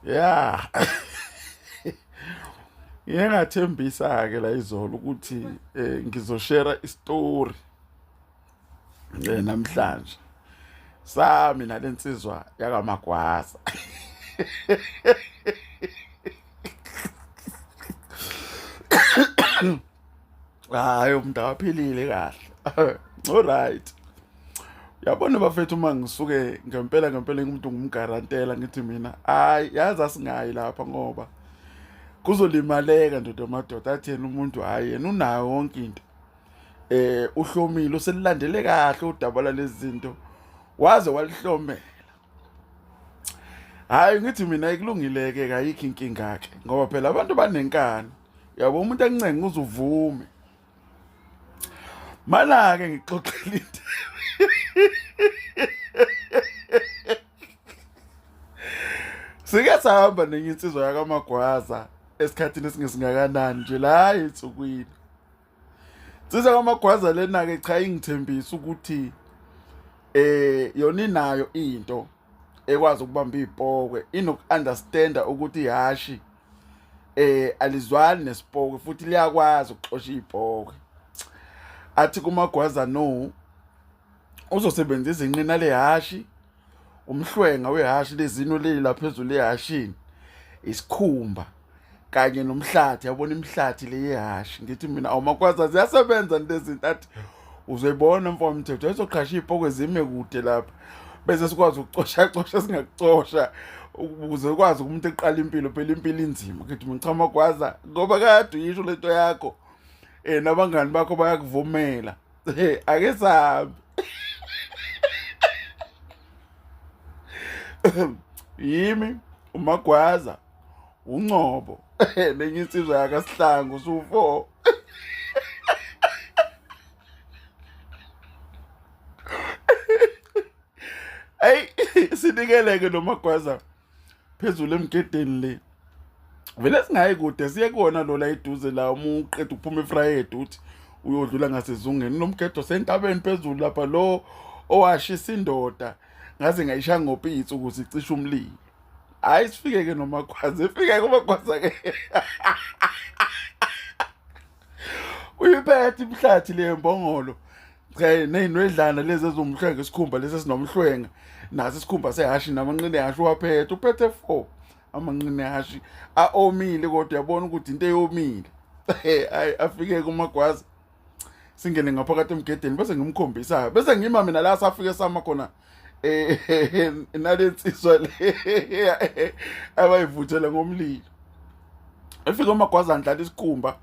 Yeah. Ngiyengathembisa ke la izolo ukuthi ngizoshare istory namhlanje sami nalensizwa yakamagwaza. Hayi umuntu aphilile kahle. Alright. Yabona bafethu uma ngisuke ngempela umuntu ngumgarantela ngithi mina hayi yazi asingayi lapha ngoba kuzolimaleka ndoda amadoda athena umuntu hayi yena unayo yonke into. Uhlomile uselilandele kahle udabala lezi zinto waze walihlomela. Hayi ngithi mina ikulungileke kayikho inkinga yakhe ngoba phela abantu banenkani. Yabo umuntu encenga uzuvume. Mana ke ngixoxela into. Sike sahamba nenyinsizwa yakamagwaza esikhathini esingesingakanani nje la ensukwini. Insizwa yakamagwaza lena ke cha ingithembisa ukuthi yona inayo into ekwazi ukubamba izipokwe inokunderstanda ukuthi ihashi alizwani nesipokwe futhi liyakwazi ukuxosha izipokwe. Athi kumagwaza no uzosebenzisa inqina lehashi umhlwenga wehashi lezino leli laphezulu lehashini isikhumba kanye nomhlathi yabona imhlathi le yehashi. Ngithi mina awumagwaza ziyasebenza lezi zinto athi uzoyibona mfowethu ezoqhasha izipokwe zime kude lapha bese sikwazi ukucosha singakucosha ukuze ukwazi umuntu eqala impilo phela impilo inzima. Ngithi mina cha amagwaza ngoba kade uyisho lento yakho nabangani bakho bayakuvumela ake sahambe. Yimi umagwaza uNcobo nenye insizwa yakaSihlangu su4. Hey sinikeleke nomagwaza phezulu emgedeni le vele singayi kude siye kuona lo la iduze la uma uqeda ukuphuma eFrayed uthi uyodlula ngasezungeni nomgedo sentabeni phezulu lapha lo owashisa indoda ngaze ngayisha ngopitsi ukuze icishe umlilo. Hayi sifike ke nomagwaza efike kumagwaza ke uyiphethe imhlathi le mbongolo neyinwedlana lezi ezomhlwenga isikhumba lesi sinomhlwenga naso isikhumba sehashi namanqine ehashi waphethe uphethe 4 amanqine ehashi aomile kodwa yabona ukuthi into eyomile. Hayi afike kumagwaza singene ngaphakathi emgedeni bese ngimkhombisa bese ngima mina la safike sama khona nalensizwa le abayivuthela ngomlilo. Efike umagwaza ndlala isikhumba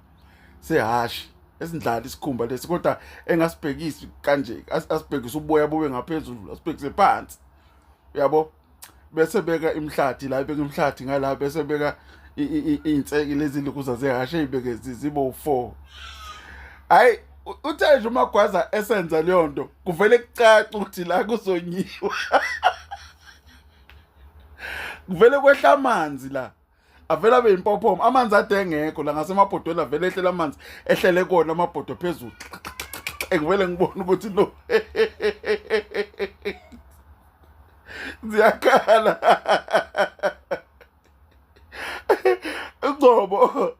sehashi esindlala isikhumba lesi kodwa engasibhekisi kanje asibhekisa uboya bube ngaphezulu asibhekise phansi yabo bese beka imhlathi la ibeka imhlathi ngala bese beka inseki lezi likuza zehashi ezibeke zibo 4. Hayi uthe nje umagwaza esenza leyo nto kuvele kucaca ukuthi la kuzonyiwa. Kuvele kwehla amanzi la avela abe impophomo amanzi ade engekho la ngasemabhodweni avele ehlela amanzi ehlele kona amabhodo phezulu engivele ngibona ukuthi lo ziyakhala. uNcobo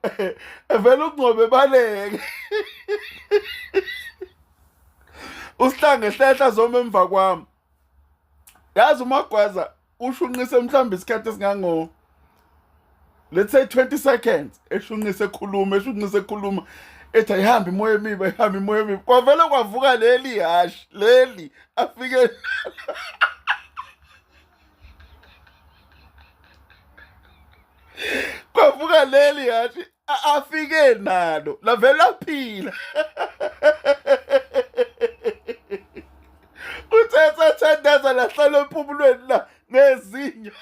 evela uNcobo ebaleke uSihlangu ehlehla zoma emva kwami. Yazi umagwaza ushunqise mhlawumbe isikhathi esingango let's say 20 seconds eshunqise ekhuluma ethi ayihamba imoya emibi kwavele kwavuka leli hashi leli afike kwavuka leli hashi afike nalo lavela phila. Uthetha thandaza lahlala empumulweni la nezinyo.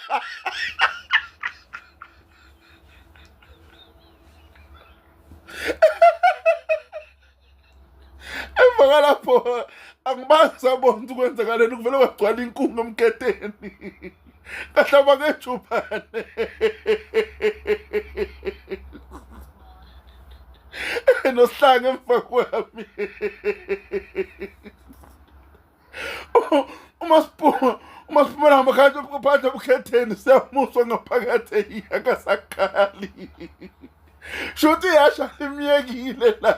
Emva lapho angibazi sabona ukwenzakaleni kuvele kwagcwala inkungu emgedeni. Kahlaba ngejubane. NoSihlangu emva kwami. uma siphumela ngamakhandla phandle ebukhetheni siyamuswa ngaphakathi akasakhali. Shuthi ihasha limyekile la.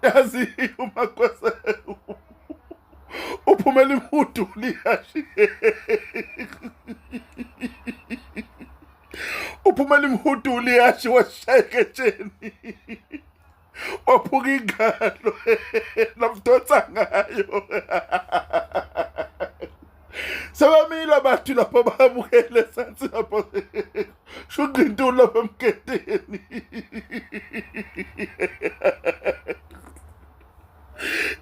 Yazi uMakwasa uphumela imhuduli ihasha. Uphumela imhuduli ihasha washaya etsheni. Waphuka ingalo lamdonsa ngayo. Sebamile abantu lapho babukele sathi lapho shungintula lapha emgedeni.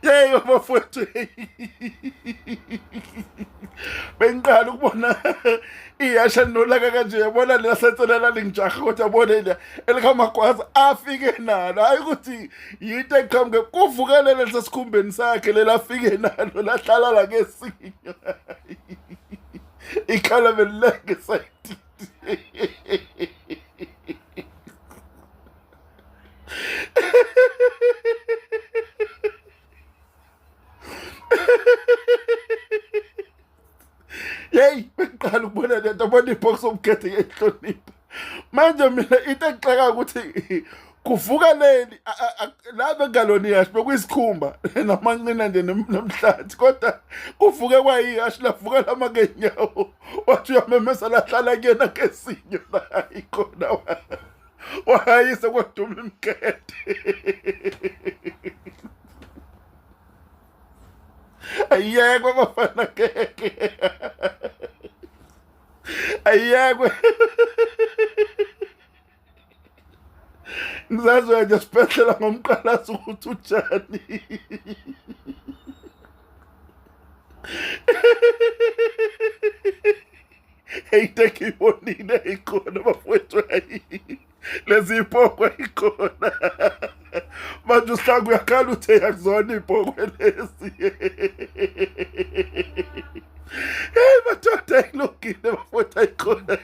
Yey bafowethu, bengiqala ukubona ihasha nolaka kanje, yabona lasetselela lingijaha kodwa yabona la elikaMagwaza afike nalo, hayi ukuthi yinto eqhamuke kuvukelele lesikhumbeni sakhe lela afike nalo lahlala la ngesinyo. Ikhala belenge sayithi. Yey bengiqala ukubona lento, abona ibox omkhethe ngehlonipho. Manje mina into engixaka ukuthi kuvuka leli la bengalona ihashe bekuyisikhumba namancina nje nomhlathi, kodwa kuvuke kwayihashe lavuka lama ngenyawo, wathi uyamemesa lahlala kuyena ngesinyo la ikhona wahayisa kwaduma imkhethe. Ayekwe bafana keke. Ayekwe. Ngizazi uyaje sibhedlela ngomqalazi ukuthi ujani. Eyiteke ibonile ikhona bafowethu, lezi ipokwe ikhona. Manje uShlangu uyakhala uthe yakuzona ipokwe lezi. Hey madoda, ilungile bafowethu, ayikhona.